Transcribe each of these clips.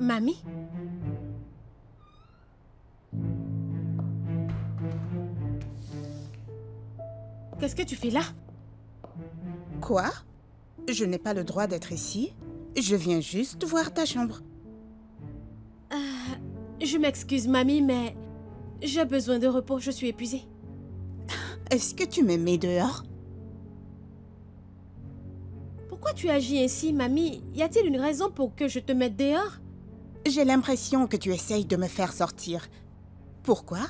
Mamie? Qu'est-ce que tu fais là? Quoi? Je n'ai pas le droit d'être ici. Je viens juste voir ta chambre. Je m'excuse, Mamie, mais j'ai besoin de repos, je suis épuisée. Est-ce que tu me mets dehors? Pourquoi tu agis ainsi, Mamie? Y a-t-il une raison pour que je te mette dehors? J'ai l'impression que tu essayes de me faire sortir. Pourquoi?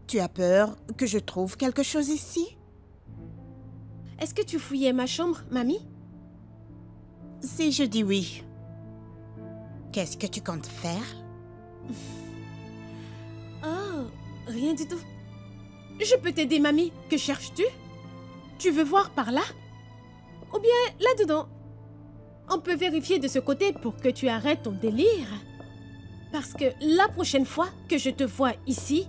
Tu as peur que je trouve quelque chose ici? Est-ce que tu fouillais ma chambre, Mamie? Si je dis oui, qu'est-ce que tu comptes faire? Oh, rien du tout. Je peux t'aider, Mamie. Que cherches-tu? Tu veux voir par là? Ou bien là-dedans? On peut vérifier de ce côté pour que tu arrêtes ton délire. Parce que la prochaine fois que je te vois ici,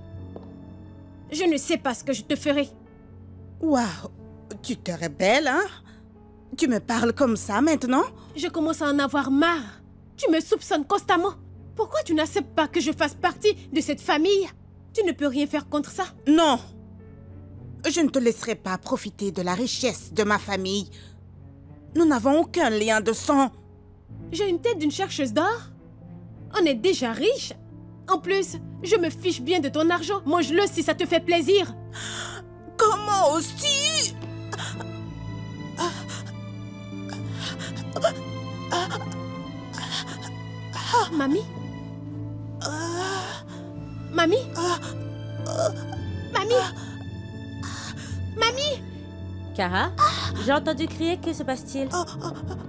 je ne sais pas ce que je te ferai. Waouh! Tu te rebelles, hein? Tu me parles comme ça maintenant? Je commence à en avoir marre. Tu me soupçonnes constamment. Pourquoi tu n'acceptes pas que je fasse partie de cette famille? Tu ne peux rien faire contre ça. Non! Je ne te laisserai pas profiter de la richesse de ma famille. Nous n'avons aucun lien de sang. J'ai une tête d'une chercheuse d'or. On est déjà riche. En plus, je me fiche bien de ton argent. Mange-le si ça te fait plaisir. Comment aussi? Mamie? Mamie? Mamie? Mamie? Kara? J'ai entendu crier, que se passe-t-il?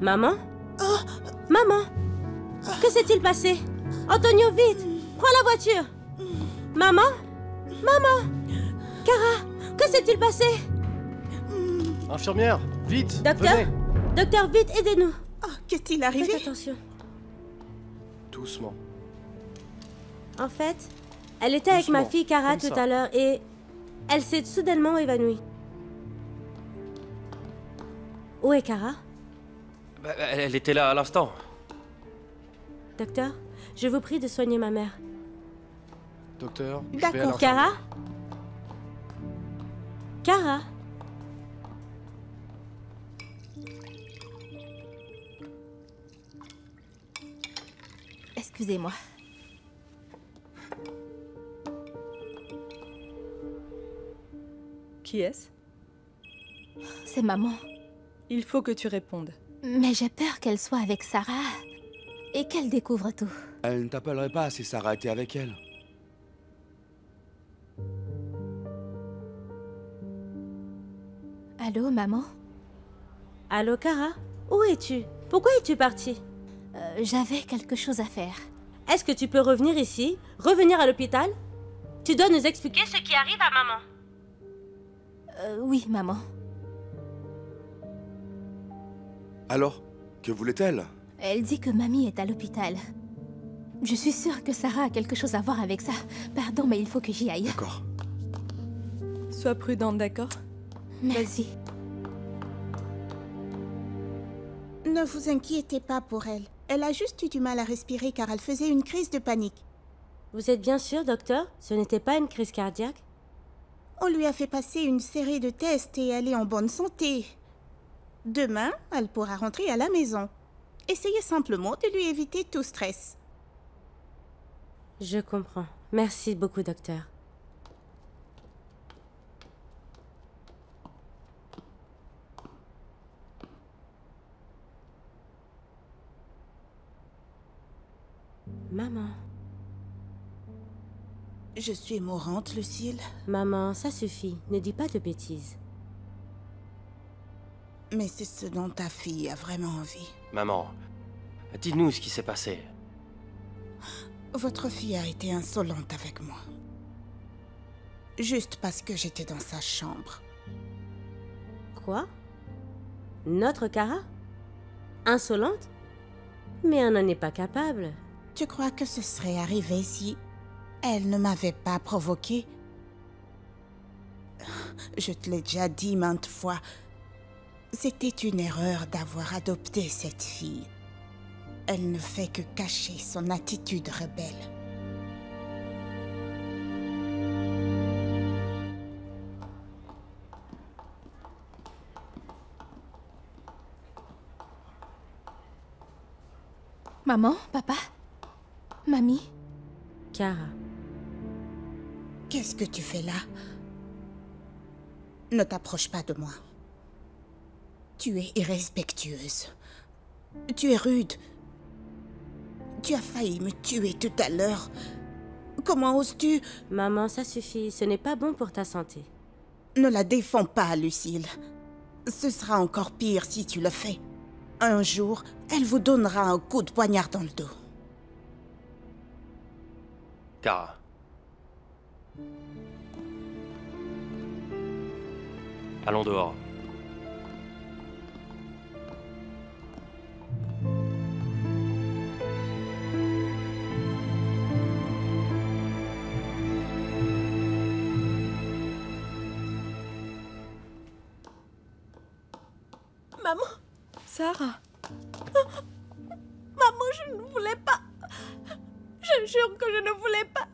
Maman? Maman? Que s'est-il passé? Antonio, vite! Prends la voiture! Maman? Maman? Kara? Que s'est-il passé? Infirmière, vite! Docteur? Venez. Docteur, vite, aidez-nous! Oh, qu'est-il arrivé? Faites attention. Doucement. En fait, elle était avec ma Doucement, fille Kara comme tout ça. à l'heure et elle s'est soudainement évanouie. Où est Kara? Bah, elle était là à l'instant. Docteur, je vous prie de soigner ma mère. Docteur, je D'accord. vais à l'infirmière. Kara? Kara? Excusez-moi. Qui est-ce? C'est maman. Il faut que tu répondes. Mais j'ai peur qu'elle soit avec Sarah et qu'elle découvre tout. Elle ne t'appellerait pas si Sarah était avec elle. Allô, maman? Allô, Kara? Où es-tu? Pourquoi es-tu partie? J'avais quelque chose à faire. Est-ce que tu peux revenir ici? Revenir à l'hôpital? Tu dois nous expliquer ce qui arrive à maman. Oui, maman. Alors, que voulait-elle? Elle dit que mamie est à l'hôpital. Je suis sûre que Sarah a quelque chose à voir avec ça. Pardon, mais il faut que j'y aille. D'accord. Sois prudente, d'accord? Merci. Ne vous inquiétez pas pour elle. Elle a juste eu du mal à respirer car elle faisait une crise de panique. Vous êtes bien sûr, docteur? Ce n'était pas une crise cardiaque? On lui a fait passer une série de tests et elle est en bonne santé. Demain, elle pourra rentrer à la maison. Essayez simplement de lui éviter tout stress. Je comprends. Merci beaucoup, docteur. Maman. Je suis mourante, Lucille. Maman, ça suffit. Ne dis pas de bêtises. Mais c'est ce dont ta fille a vraiment envie. Maman, dis-nous ce qui s'est passé. Votre fille a été insolente avec moi. Juste parce que j'étais dans sa chambre. Quoi? Notre Kara? Insolente? Mais elle n'en est pas capable. Tu crois que ce serait arrivé si elle ne m'avait pas provoqué? Je te l'ai déjà dit maintes fois. C'était une erreur d'avoir adopté cette fille. Elle ne fait que cacher son attitude rebelle. Maman, papa, mamie. Kara. Qu'est-ce que tu fais là? Ne t'approche pas de moi. Tu es irrespectueuse. Tu es rude. Tu as failli me tuer tout à l'heure. Comment oses-tu? Maman, ça suffit. Ce n'est pas bon pour ta santé. Ne la défends pas, Lucille. Ce sera encore pire si tu le fais. Un jour, elle vous donnera un coup de poignard dans le dos. Kara. Allons dehors. Maman. Sarah. Maman, je ne voulais pas. Je jure que je ne voulais pas.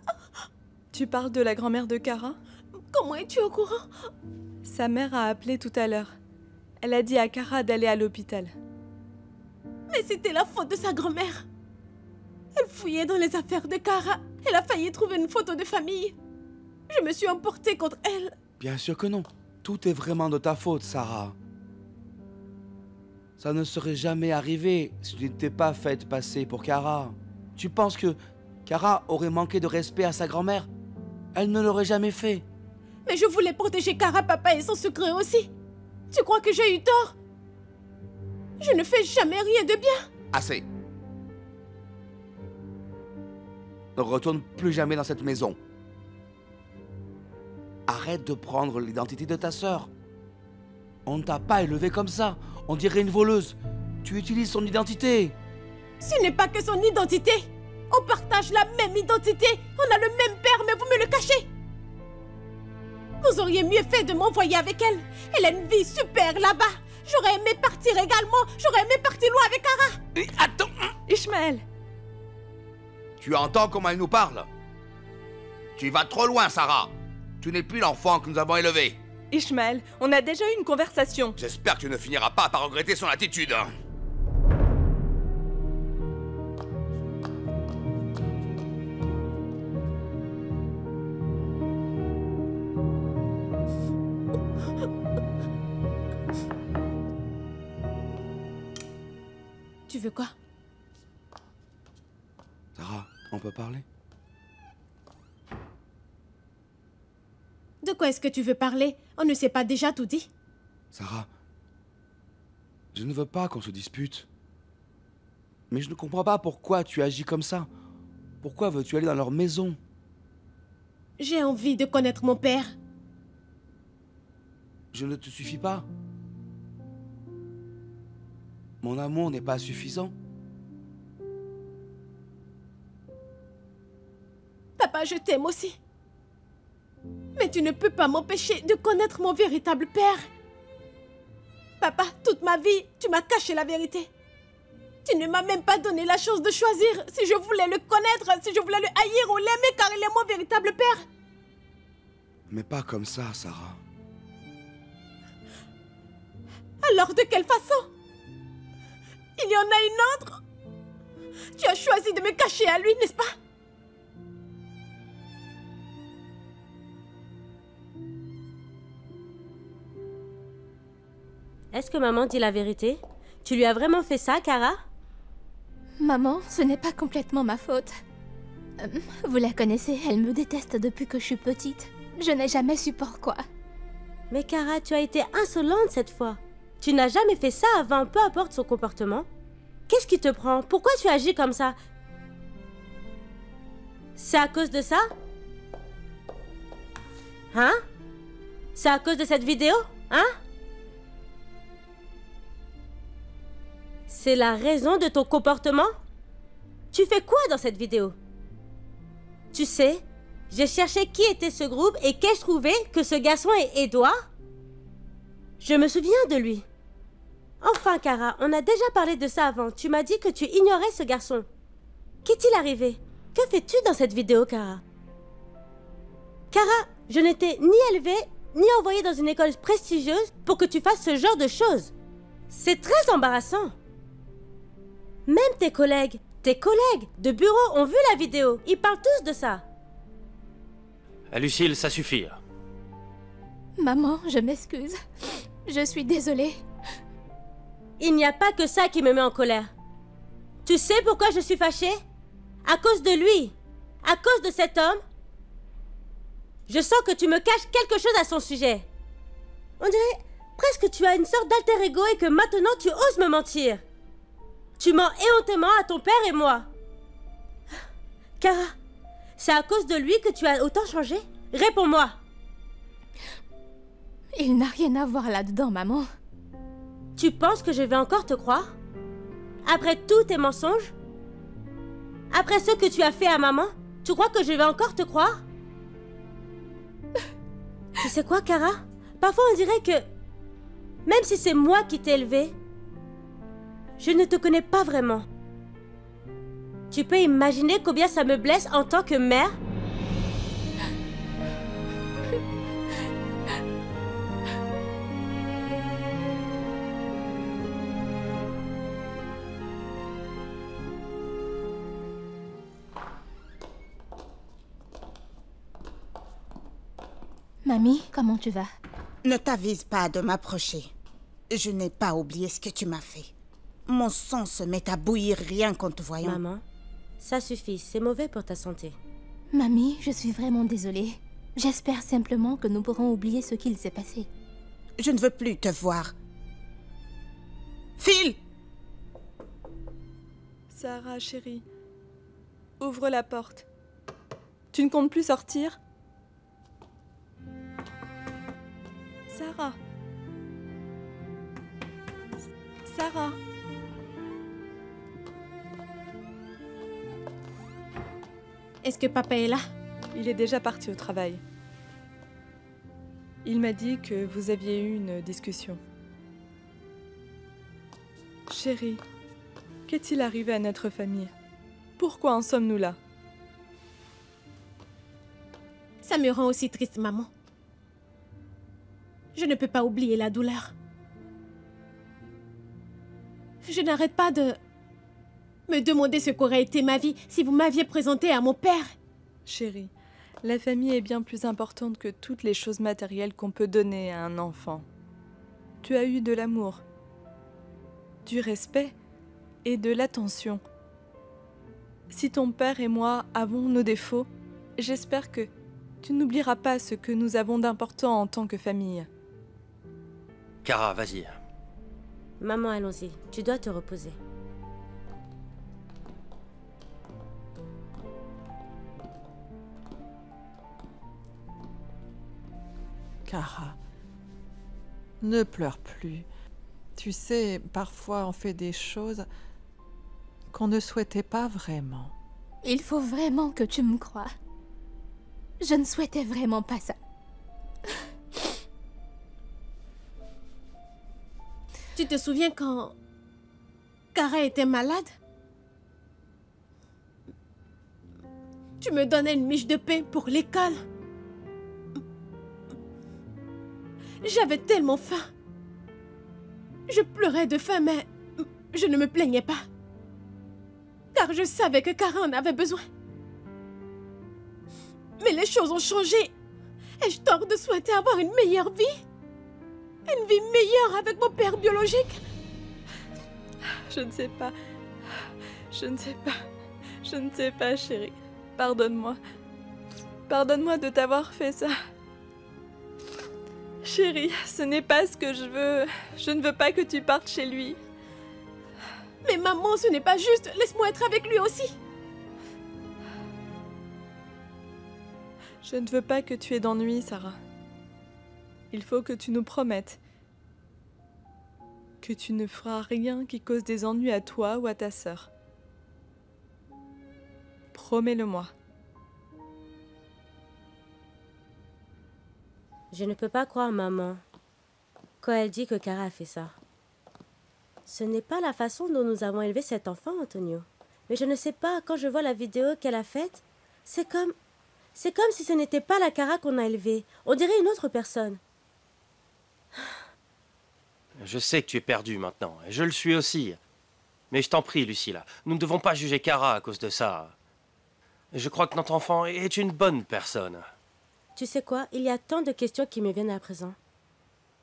Tu parles de la grand-mère de Kara? Comment es-tu au courant? Sa mère a appelé tout à l'heure. Elle a dit à Kara d'aller à l'hôpital. Mais c'était la faute de sa grand-mère. Elle fouillait dans les affaires de Kara. Elle a failli trouver une photo de famille. Je me suis emportée contre elle. Bien sûr que non. Tout est vraiment de ta faute, Sarah. Ça ne serait jamais arrivé si tu n'étais pas faite passer pour Kara. Tu penses que Kara aurait manqué de respect à sa grand-mère? Elle ne l'aurait jamais fait. Mais je voulais protéger Kara, papa, et son secret aussi. Tu crois que j'ai eu tort? Je ne fais jamais rien de bien. Assez. Ne retourne plus jamais dans cette maison. Arrête de prendre l'identité de ta sœur. On ne t'a pas élevée comme ça. On dirait une voleuse. Tu utilises son identité. Ce n'est pas que son identité. On partage la même identité. On a le même père, mais vous me le cachez. Vous auriez mieux fait de m'envoyer avec elle. Elle a une vie super là-bas. J'aurais aimé partir également. J'aurais aimé partir loin avec Kara. Mais attends. Ishmael! Tu entends comment elle nous parle? Tu vas trop loin, Sarah. Tu n'es plus l'enfant que nous avons élevé. Ishmael, on a déjà eu une conversation. J'espère que tu ne finiras pas par regretter son attitude. Tu veux quoi? Sarah, on peut parler? De quoi est-ce que tu veux parler? On ne s'est pas déjà tout dit? Sarah, je ne veux pas qu'on se dispute. Mais je ne comprends pas pourquoi tu agis comme ça. Pourquoi veux-tu aller dans leur maison? J'ai envie de connaître mon père. Je ne te suffis pas. Mon amour n'est pas suffisant. Papa, je t'aime aussi. Mais tu ne peux pas m'empêcher de connaître mon véritable père. Papa, toute ma vie, tu m'as caché la vérité. Tu ne m'as même pas donné la chance de choisir si je voulais le connaître, si je voulais le haïr ou l'aimer car il est mon véritable père. Mais pas comme ça, Sarah. Alors de quelle façon? Il y en a une autre? Tu as choisi de me cacher à lui, n'est-ce pas? Est-ce que maman dit la vérité? Tu lui as vraiment fait ça, Kara? Maman, ce n'est pas complètement ma faute. Vous la connaissez, elle me déteste depuis que je suis petite. Je n'ai jamais su pourquoi. Mais Kara, tu as été insolente cette fois. Tu n'as jamais fait ça avant, peu importe son comportement. Qu'est-ce qui te prend? Pourquoi tu agis comme ça? C'est à cause de ça? Hein? C'est à cause de cette vidéo? Hein? C'est la raison de ton comportement? Tu fais quoi dans cette vidéo? Tu sais, j'ai cherché qui était ce groupe et qu'ai-je trouvé? Que ce garçon est Edouard? Je me souviens de lui. Enfin, Kara, on a déjà parlé de ça avant. Tu m'as dit que tu ignorais ce garçon. Qu'est-il arrivé? Que fais-tu dans cette vidéo, Kara? Kara, je ne t'ai ni élevée, ni envoyée dans une école prestigieuse pour que tu fasses ce genre de choses. C'est très embarrassant. Même tes collègues de bureau ont vu la vidéo. Ils parlent tous de ça. Lucille, ça suffit. Maman, je m'excuse. Je suis désolée. Il n'y a pas que ça qui me met en colère. Tu sais pourquoi je suis fâchée? À cause de lui. À cause de cet homme. Je sens que tu me caches quelque chose à son sujet. On dirait presque que tu as une sorte d'alter ego et que maintenant tu oses me mentir. Tu mens éhontément à ton père et moi. Kara, c'est à cause de lui que tu as autant changé? Réponds-moi. Il n'a rien à voir là-dedans, maman. Tu penses que je vais encore te croire? Après tous tes mensonges? Après ce que tu as fait à maman? Tu crois que je vais encore te croire? Tu sais quoi, Kara? Parfois on dirait que... Même si c'est moi qui t'ai élevée, je ne te connais pas vraiment. Tu peux imaginer combien ça me blesse en tant que mère? Mamie, comment tu vas? Ne t'avise pas de m'approcher. Je n'ai pas oublié ce que tu m'as fait. Mon sang se met à bouillir rien qu'en te voyant. Maman, ça suffit, c'est mauvais pour ta santé. Mamie, je suis vraiment désolée. J'espère simplement que nous pourrons oublier ce qu'il s'est passé. Je ne veux plus te voir. Phil! Sarah, chérie, ouvre la porte. Tu ne comptes plus sortir? Sarah. Sarah. Est-ce que papa est là? Il est déjà parti au travail. Il m'a dit que vous aviez eu une discussion. Chérie, qu'est-il arrivé à notre famille? Pourquoi en sommes-nous là? Ça me rend aussi triste, maman. Je ne peux pas oublier la douleur. Je n'arrête pas de me demander ce qu'aurait été ma vie si vous m'aviez présenté à mon père. Chérie, la famille est bien plus importante que toutes les choses matérielles qu'on peut donner à un enfant. Tu as eu de l'amour, du respect et de l'attention. Si ton père et moi avons nos défauts, j'espère que tu n'oublieras pas ce que nous avons d'important en tant que famille. Kara, vas-y. Maman, allons-y. Tu dois te reposer. Kara, ne pleure plus. Tu sais, parfois on fait des choses qu'on ne souhaitait pas vraiment. Il faut vraiment que tu me croies. Je ne souhaitais vraiment pas ça. Tu te souviens quand Kara était malade? Tu me donnais une miche de pain pour l'école. J'avais tellement faim. Je pleurais de faim, mais je ne me plaignais pas. Car je savais que Kara en avait besoin. Mais les choses ont changé. Ai-je tort de souhaiter avoir une meilleure vie? Une vie meilleure avec mon père biologique? Je ne sais pas. Je ne sais pas. Je ne sais pas, chérie. Pardonne-moi. Pardonne-moi de t'avoir fait ça. Chérie, ce n'est pas ce que je veux. Je ne veux pas que tu partes chez lui. Mais maman, ce n'est pas juste. Laisse-moi être avec lui aussi. Je ne veux pas que tu aies d'ennui, Sarah. Il faut que tu nous promettes que tu ne feras rien qui cause des ennuis à toi ou à ta sœur. Promets-le-moi. Je ne peux pas croire maman quand elle dit que Kara a fait ça. Ce n'est pas la façon dont nous avons élevé cet enfant, Antonio. Mais je ne sais pas, quand je vois la vidéo qu'elle a faite, c'est comme si ce n'était pas la Kara qu'on a élevée. On dirait une autre personne. Je sais que tu es perdue maintenant, et je le suis aussi. Mais je t'en prie, Lucilla, nous ne devons pas juger Kara à cause de ça. Je crois que notre enfant est une bonne personne. Tu sais quoi, il y a tant de questions qui me viennent à présent.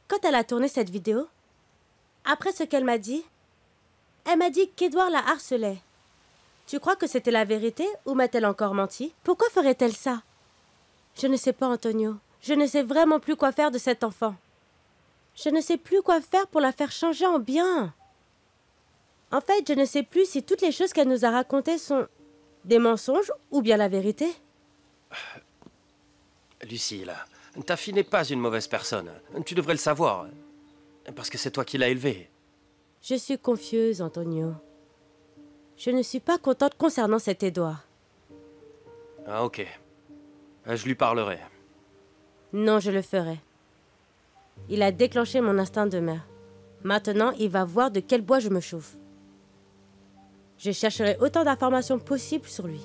Quand elle a tourné cette vidéo, après ce qu'elle m'a dit, elle m'a dit qu'Edouard la harcelait. Tu crois que c'était la vérité ou m'a-t-elle encore menti? Pourquoi ferait-elle ça? Je ne sais pas, Antonio. Je ne sais vraiment plus quoi faire de cet enfant. Je ne sais plus quoi faire pour la faire changer en bien. En fait, je ne sais plus si toutes les choses qu'elle nous a racontées sont des mensonges ou bien la vérité. Lucille, ta fille n'est pas une mauvaise personne. Tu devrais le savoir. Parce que c'est toi qui l'as élevée. Je suis confuse, Antonio. Je ne suis pas contente concernant cet Edouard. Ah, ok. Je lui parlerai. Non, je le ferai. Il a déclenché mon instinct de mère. Maintenant, il va voir de quel bois je me chauffe. Je chercherai autant d'informations possibles sur lui.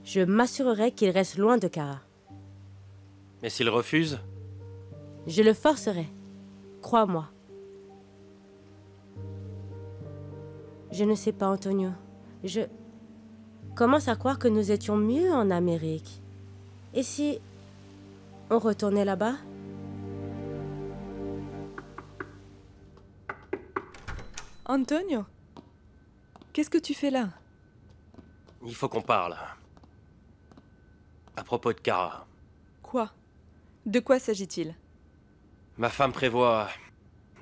Je m'assurerai qu'il reste loin de Kara. Mais s'il refuse? Je le forcerai. Crois-moi. Je ne sais pas, Antonio. Je commence à croire que nous étions mieux en Amérique. Et si on retournait là-bas? Antonio, qu'est-ce que tu fais là? Il faut qu'on parle. À propos de Kara. Quoi? De quoi s'agit-il? Ma femme prévoit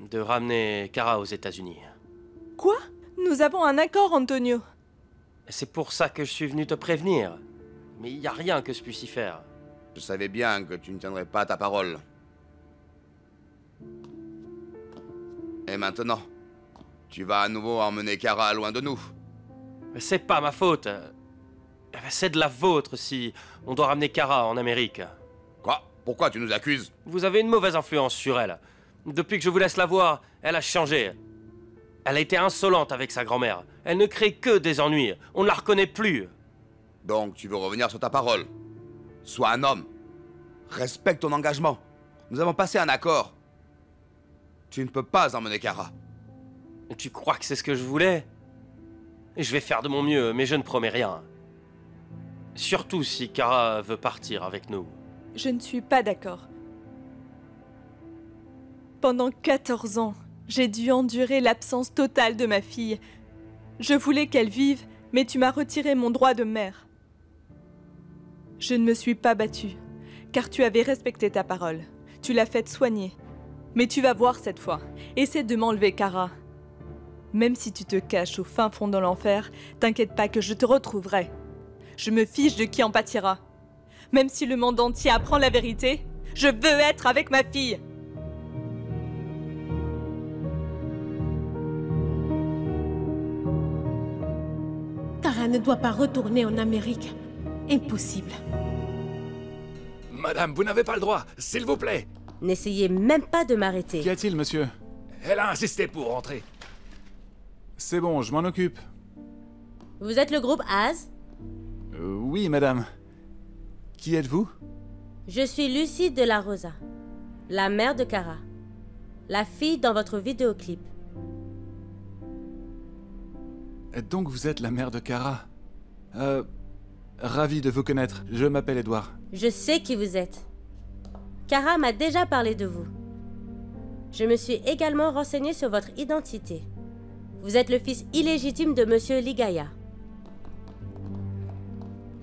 de ramener Kara aux États-Unis. Quoi? Nous avons un accord, Antonio. C'est pour ça que je suis venu te prévenir. Mais il n'y a rien que je puisse y faire. Je savais bien que tu ne tiendrais pas ta parole. Et maintenant, tu vas à nouveau emmener Kara loin de nous. Mais c'est pas ma faute. C'est de la vôtre si on doit ramener Kara en Amérique. Quoi? Pourquoi tu nous accuses? Vous avez une mauvaise influence sur elle. Depuis que je vous laisse la voir, elle a changé. Elle a été insolente avec sa grand-mère. Elle ne crée que des ennuis. On ne la reconnaît plus. Donc tu veux revenir sur ta parole? Sois un homme. Respecte ton engagement. Nous avons passé un accord. Tu ne peux pas emmener Kara. Tu crois que c'est ce que je voulais? Je vais faire de mon mieux, mais je ne promets rien. Surtout si Kara veut partir avec nous. Je ne suis pas d'accord. Pendant 14 ans, j'ai dû endurer l'absence totale de ma fille. Je voulais qu'elle vive, mais tu m'as retiré mon droit de mère. Je ne me suis pas battue, car tu avais respecté ta parole. Tu l'as faite soigner. Mais tu vas voir cette fois. Essaie de m'enlever, Kara. Même si tu te caches au fin fond de l'enfer, t'inquiète pas que je te retrouverai. Je me fiche de qui en pâtira. Même si le monde entier apprend la vérité, je veux être avec ma fille. Kara ne doit pas retourner en Amérique. Impossible. Madame, vous n'avez pas le droit, s'il vous plaît. N'essayez même pas de m'arrêter. Qu'y a-t-il, monsieur? Elle a insisté pour rentrer. C'est bon, je m'en occupe. Vous êtes le groupe Az? Oui, madame. Qui êtes-vous? Je suis Lucie de la Rosa, la mère de Kara, la fille dans votre vidéoclip. Donc vous êtes la mère de Kara. Ravi de vous connaître. Je m'appelle Edouard. Je sais qui vous êtes. Kara m'a déjà parlé de vous. Je me suis également renseignée sur votre identité. Vous êtes le fils illégitime de Monsieur Ligaya.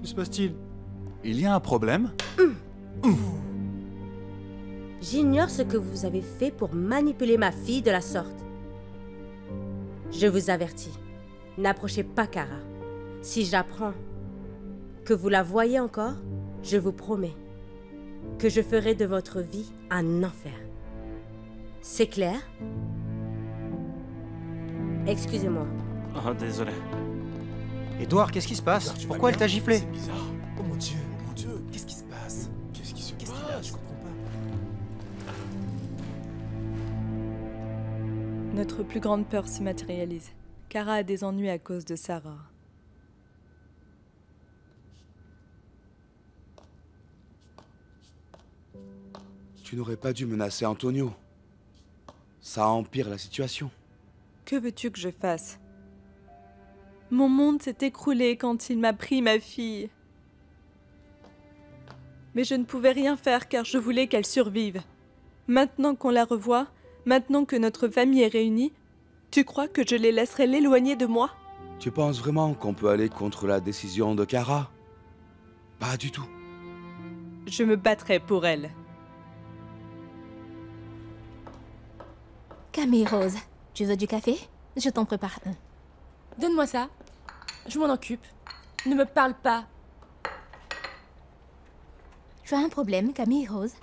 Que se passe-t-il? Il y a un problème? J'ignore ce que vous avez fait pour manipuler ma fille de la sorte. Je vous avertis, n'approchez pas Kara. Si j'apprends que vous la voyez encore, je vous promets que je ferai de votre vie un enfer. C'est clair? Excusez-moi. Oh, désolé. Edouard, qu'est-ce qui se passe? Pourquoi elle t'a giflé? C'est bizarre. Oh mon Dieu, qu'est-ce qui se passe? Qu'est-ce qui se passe? Je comprends pas. notre plus grande peur se matérialise. Kara a des ennuis à cause de Sarah. Tu n'aurais pas dû menacer Antonio. Ça empire la situation. Que veux-tu que je fasse? Mon monde s'est écroulé quand il m'a pris ma fille. Mais je ne pouvais rien faire car je voulais qu'elle survive. Maintenant qu'on la revoit, maintenant que notre famille est réunie, tu crois que je les laisserai l'éloigner de moi? Tu penses vraiment qu'on peut aller contre la décision de Kara? Pas du tout. Je me battrai pour elle. Camille Rose, tu veux du café? Je t'en prépare un. Donne-moi ça. Je m'en occupe. Ne me parle pas. Tu as un problème, Camille Rose?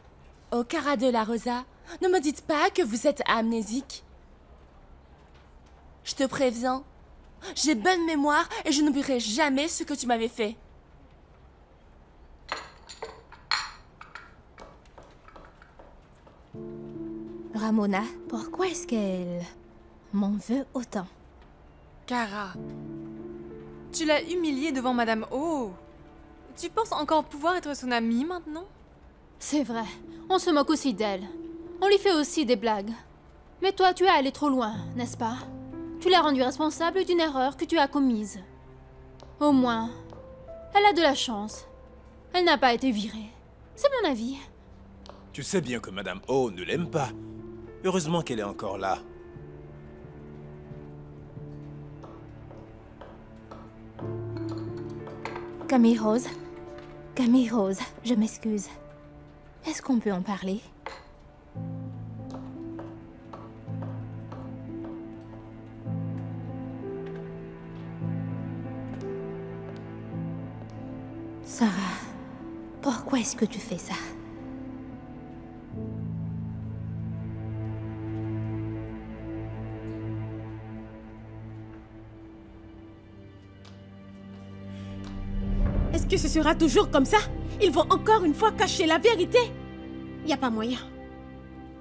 Oh, Kara de la Rosa, ne me dites pas que vous êtes amnésique. Je te préviens, j'ai bonne mémoire et je n'oublierai jamais ce que tu m'avais fait. Ramona, pourquoi est-ce qu'elle m'en veut autant? Kara, tu l'as humiliée devant Madame O. Tu penses encore pouvoir être son amie maintenant? C'est vrai, on se moque aussi d'elle. On lui fait aussi des blagues. Mais toi, tu es allé trop loin, n'est-ce pas? Tu l'as rendue responsable d'une erreur que tu as commise. Au moins, elle a de la chance. Elle n'a pas été virée. C'est mon avis. Tu sais bien que Madame O ne l'aime pas. Heureusement qu'elle est encore là. Camille Rose, je m'excuse. Est-ce qu'on peut en parler? Sarah, pourquoi est-ce que tu fais ça? Est-ce que ce sera toujours comme ça? Ils vont encore une fois cacher la vérité? Y a pas moyen.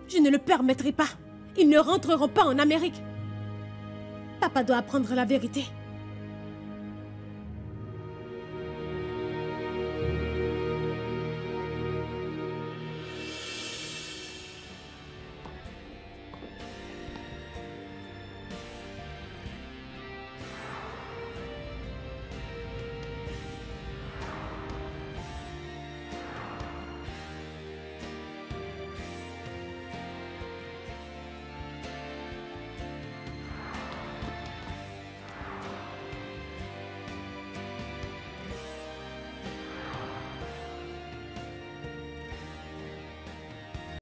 Je ne le permettrai pas. Ils ne rentreront pas en Amérique. Papa doit apprendre la vérité.